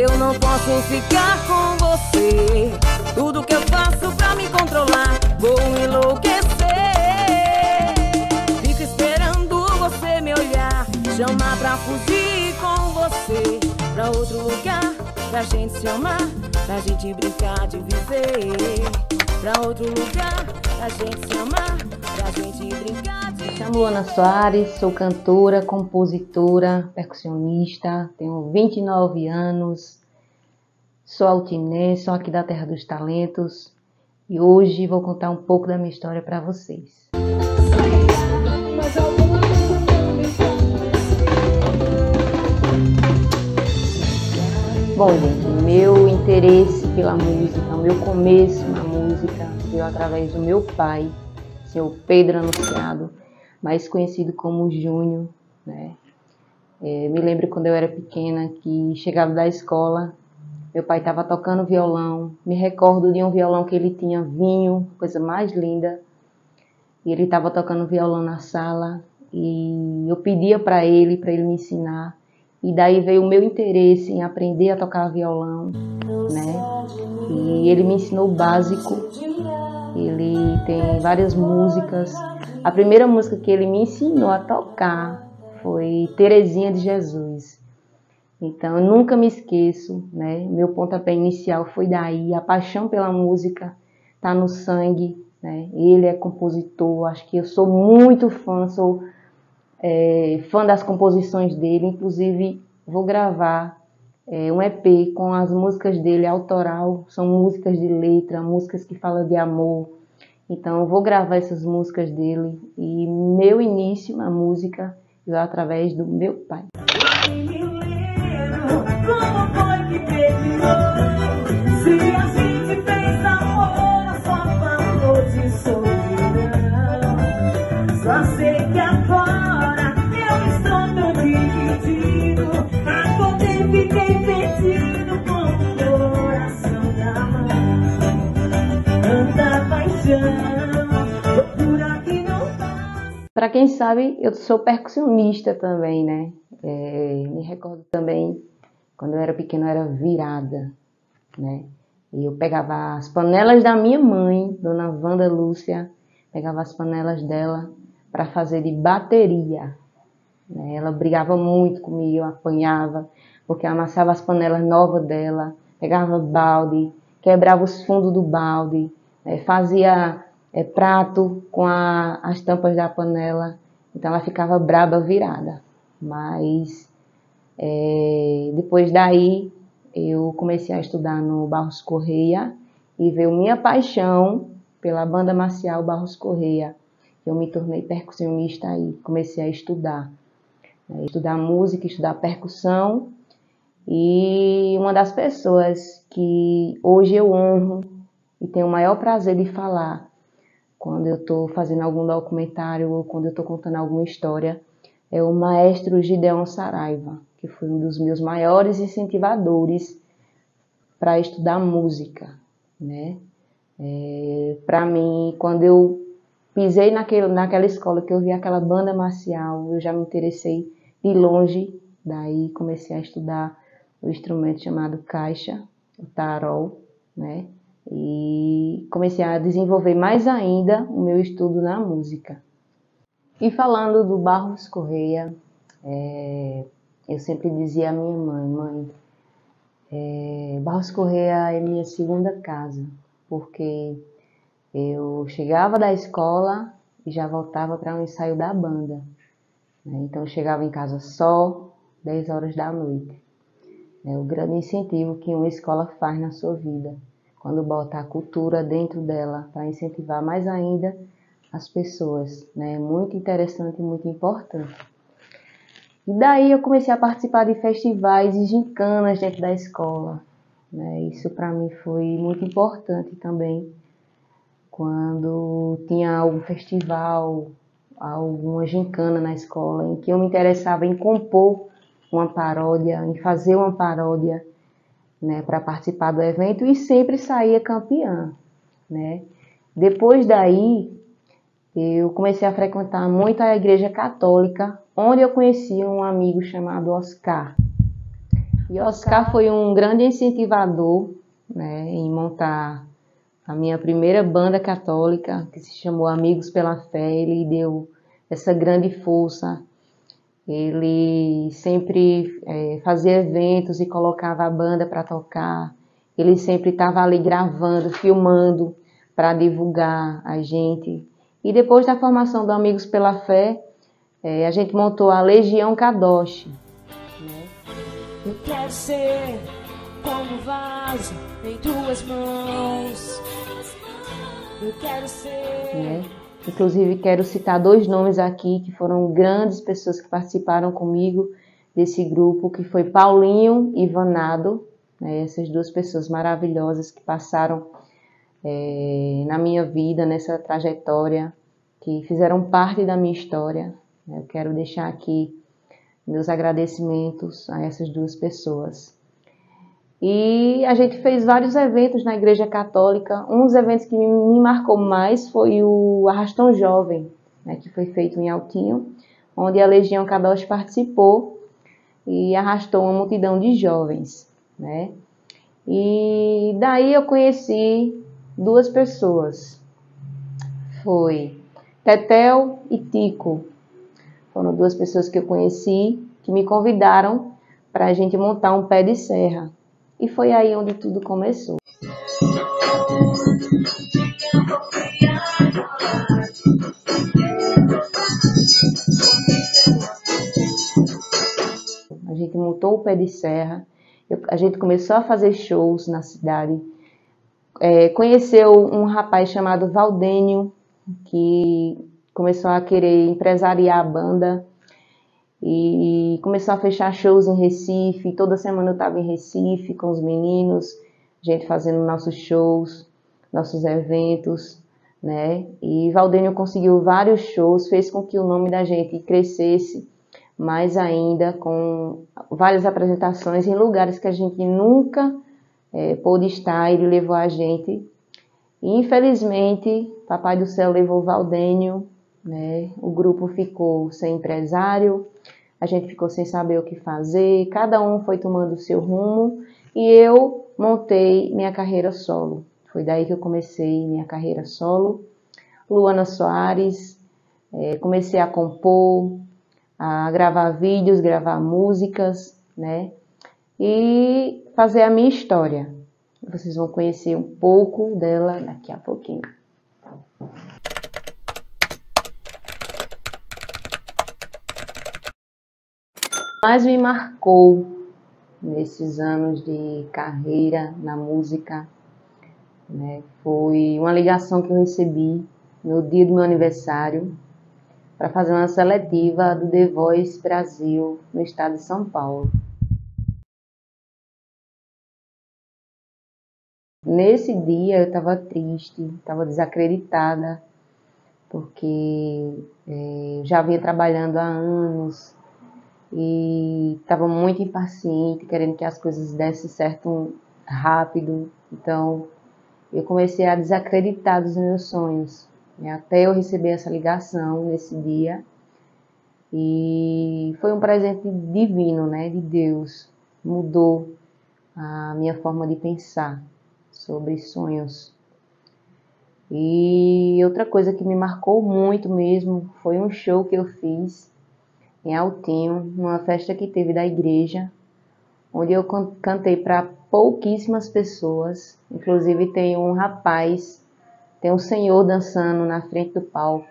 Eu não posso ficar com você. Tudo que eu faço pra me controlar, vou enlouquecer. Fico esperando você me olhar, chamar pra fugir com você pra outro lugar, pra gente se amar, pra gente brincar de viver. Pra outro lugar, pra gente se amar, pra gente brincar de viver. Me chamo Luana Soares, sou cantora, compositora, percussionista, tenho 29 anos, sou altinense, sou aqui da Terra dos Talentos e hoje vou contar um pouco da minha história para vocês. Bom, gente, meu interesse pela música, o meu começo na música veio através do meu pai, senhor Pedro Anunciado, mais conhecido como Júnior, né? Me lembro quando eu era pequena que chegava da escola, meu pai estava tocando violão, me recordo de um violão que ele tinha vinho, coisa mais linda, e ele estava tocando violão na sala e eu pedia para ele me ensinar. E daí veio o meu interesse em aprender a tocar violão, né? E ele me ensinou o básico. Ele tem várias músicas. A primeira música que ele me ensinou a tocar foi Terezinha de Jesus. Então, eu nunca me esqueço, né? Meu pontapé inicial foi daí. A paixão pela música está no sangue, né? Ele é compositor. Acho que eu sou muito fã, sou fã das composições dele, inclusive vou gravar um EP com as músicas dele autoral, são músicas de letra, músicas que falam de amor, então eu vou gravar essas músicas dele e meu início na música veio através do meu pai. Só sei que agora eu estou tão dividido. Acordei, fiquei perdido com o coração na mão. Tanta paixão, loucura que não passa. Para quem sabe, eu sou percussionista também, né? Me recordo também, quando eu era pequena, eu era virada, né? E eu pegava as panelas da minha mãe, Dona Wanda Lúcia, pegava as panelas dela para fazer de bateria. Ela brigava muito comigo, eu apanhava, porque eu amassava as panelas novas dela, pegava balde, quebrava os fundos do balde, fazia prato com as tampas da panela, então ela ficava braba, virada. Mas depois daí eu comecei a estudar no Barros Correia e veio minha paixão pela banda marcial Barros Correia. Eu me tornei percussionista e comecei a estudar música, estudar percussão. E uma das pessoas que hoje eu honro e tenho o maior prazer de falar quando eu estou fazendo algum documentário ou quando eu estou contando alguma história é o maestro Gideon Saraiva, que foi um dos meus maiores incentivadores para estudar música, né? Para mim, quando eu pisei naquela escola, que eu vi aquela banda marcial, eu já me interessei de longe, daí comecei a estudar o instrumento chamado caixa, o tarol, né? E comecei a desenvolver mais ainda o meu estudo na música. E falando do Barros Correia, eu sempre dizia à minha mãe, Barros Correia é minha segunda casa, porque eu chegava da escola e já voltava para um ensaio da banda, né? Então eu chegava em casa só 10 horas da noite. É o grande incentivo que uma escola faz na sua vida, quando bota a cultura dentro dela para incentivar mais ainda as pessoas, né? Muito interessante e muito importante. E daí eu comecei a participar de festivais e gincanas dentro da escola, né? Isso para mim foi muito importante também. Quando tinha algum festival, alguma gincana na escola, em que eu me interessava em compor uma paródia, em fazer uma paródia, né, para participar do evento e sempre saía campeã, né? Depois daí, eu comecei a frequentar muito a igreja católica, onde eu conheci um amigo chamado Oscar. E Oscar foi um grande incentivador, né, em montar a minha primeira banda católica, que se chamou Amigos pela Fé. Ele deu essa grande força. Ele sempre fazia eventos e colocava a banda para tocar. Ele sempre estava ali gravando, filmando para divulgar a gente. E depois da formação do Amigos pela Fé, a gente montou a Legião Kadosh. Eu quero ser como um vaso em tuas mãos. Eu quero ser... Inclusive, quero citar 2 nomes aqui que foram grandes pessoas que participaram comigo desse grupo, que foi Paulinho e Vanado, né? Essas 2 pessoas maravilhosas que passaram na minha vida, nessa trajetória, que fizeram parte da minha história. Eu quero deixar aqui meus agradecimentos a essas 2 pessoas. E a gente fez vários eventos na Igreja Católica. Um dos eventos que me marcou mais foi o Arrastão Jovem, né, que foi feito em Altinho, onde a Legião Kadosh participou e arrastou uma multidão de jovens, né? E daí eu conheci 2 pessoas. Foi Tetel e Tico. Foram 2 pessoas que eu conheci, que me convidaram para a gente montar um pé de serra. E foi aí onde tudo começou. A gente montou o pé de serra, a gente começou a fazer shows na cidade. Conheceu um rapaz chamado Valdênio, que começou a querer empresariar a banda. E começou a fechar shows em Recife. Toda semana eu estava em Recife com os meninos, a gente fazendo nossos shows, nossos eventos, né? E Valdênio conseguiu vários shows, fez com que o nome da gente crescesse mais ainda, com várias apresentações em lugares que a gente nunca pôde estar. Ele levou a gente. E, infelizmente, Papai do Céu levou Valdênio, né? O grupo ficou sem empresário, a gente ficou sem saber o que fazer, cada um foi tomando o seu rumo e eu montei minha carreira solo. Foi daí que eu comecei minha carreira solo. Luana Soares, comecei a compor, a gravar vídeos, gravar músicas, né? E fazer a minha história. Vocês vão conhecer um pouco dela daqui a pouquinho. Mais me marcou nesses anos de carreira na música, né, foi uma ligação que eu recebi no dia do meu aniversário para fazer uma seletiva do The Voice Brasil no estado de São Paulo. Nesse dia eu estava triste, estava desacreditada, porque já vinha trabalhando há anos e estava muito impaciente, querendo que as coisas dessem certo rápido. Então eu comecei a desacreditar dos meus sonhos, até eu receber essa ligação nesse dia. E foi um presente divino, né, de Deus. Mudou a minha forma de pensar sobre sonhos. E outra coisa que me marcou muito mesmo foi um show que eu fiz em Altinho, numa festa que teve da igreja, onde eu cantei para pouquíssimas pessoas. Inclusive tem um rapaz, tem um senhor dançando na frente do palco,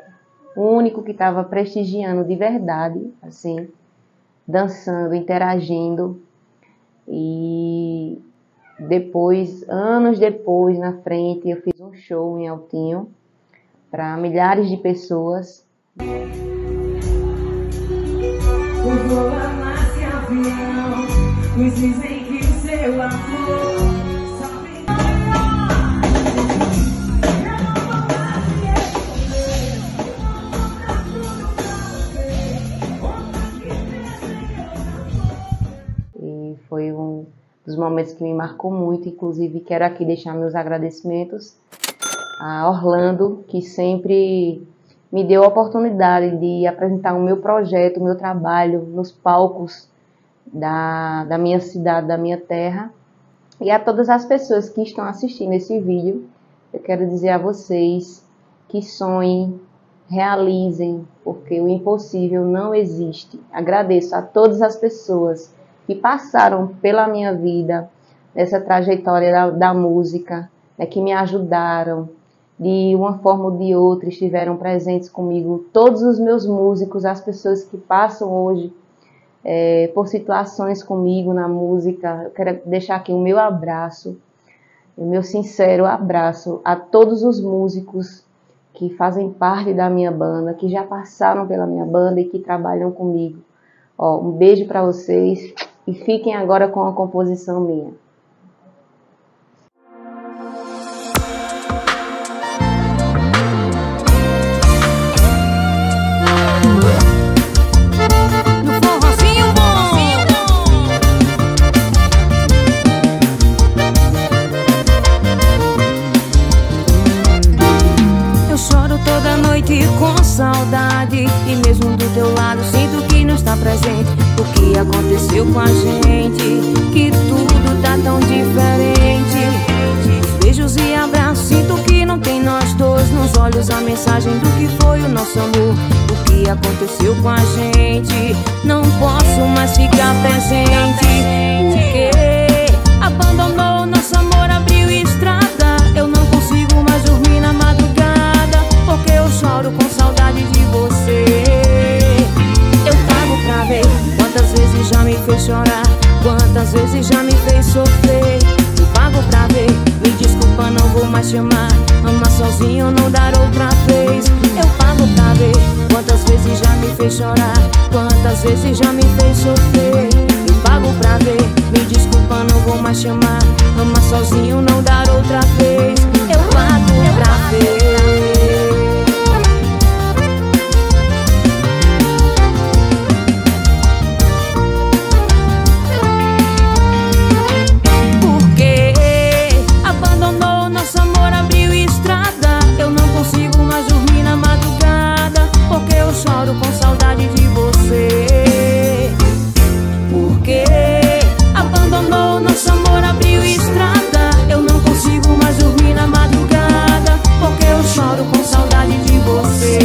o único que estava prestigiando de verdade, assim, dançando, interagindo. E depois, anos depois, na frente, eu fiz um show em Altinho para milhares de pessoas. Eu vou amar esse avião, os dizem que o seu amor só vem e foi um dos momentos que me marcou muito. Inclusive, quero aqui deixar meus agradecimentos a Orlando, que sempre me deu a oportunidade de apresentar o meu projeto, o meu trabalho nos palcos da minha cidade, da minha terra. E a todas as pessoas que estão assistindo esse vídeo, eu quero dizer a vocês que sonhem, realizem, porque o impossível não existe. Agradeço a todas as pessoas que passaram pela minha vida, nessa trajetória da música, né, que me ajudaram, de uma forma ou de outra, estiveram presentes comigo. Todos os meus músicos, as pessoas que passam hoje por situações comigo na música, eu quero deixar aqui o meu abraço, o meu sincero abraço a todos os músicos que fazem parte da minha banda, que já passaram pela minha banda e que trabalham comigo. Um beijo para vocês e fiquem agora com a composição minha. Com saudade, e mesmo do teu lado sinto que não está presente. O que aconteceu com a gente, que tudo tá tão diferente. Beijos e abraços, sinto que não tem nós dois. Nos olhos a mensagem do que foi o nosso amor. O que aconteceu com a gente, não posso mais ficar presente. Porque abandonou nosso amor, abriu estrada. Eu não consigo mais dormir na madrugada, porque eu choro com saudade de você. Eu pago pra ver quantas vezes já me fez chorar, quantas vezes já me fez sofrer. Eu pago pra ver, me desculpa, não vou mais te amar. Amar sozinho, não dar outra vez. Eu pago pra ver quantas vezes já me fez chorar, quantas vezes já me fez sofrer. Eu pago pra ver, me desculpa, não vou mais te amar. Amar sozinho, não dar outra vez. Eu pago pra ver. Choro com saudade de você. Porque abandonou nosso amor, abriu estrada. Eu não consigo mais dormir na madrugada, porque eu choro com saudade de você.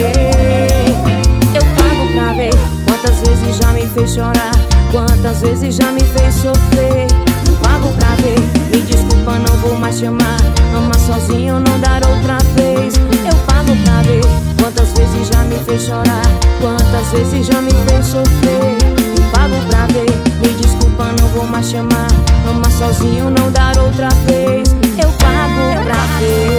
Eu pago pra ver quantas vezes já me fez chorar, quantas vezes já me fez sofrer. Eu pago pra ver, me desculpa, não vou mais te amar. Amar sozinho, não dar outra vez. Eu pago pra ver quantas vezes já me fez chorar, quantas vezes já me fez sofrer. Eu pago pra ver, me desculpa, não vou mais te amar. Amar sozinho, não dar outra vez. Eu pago pra ver.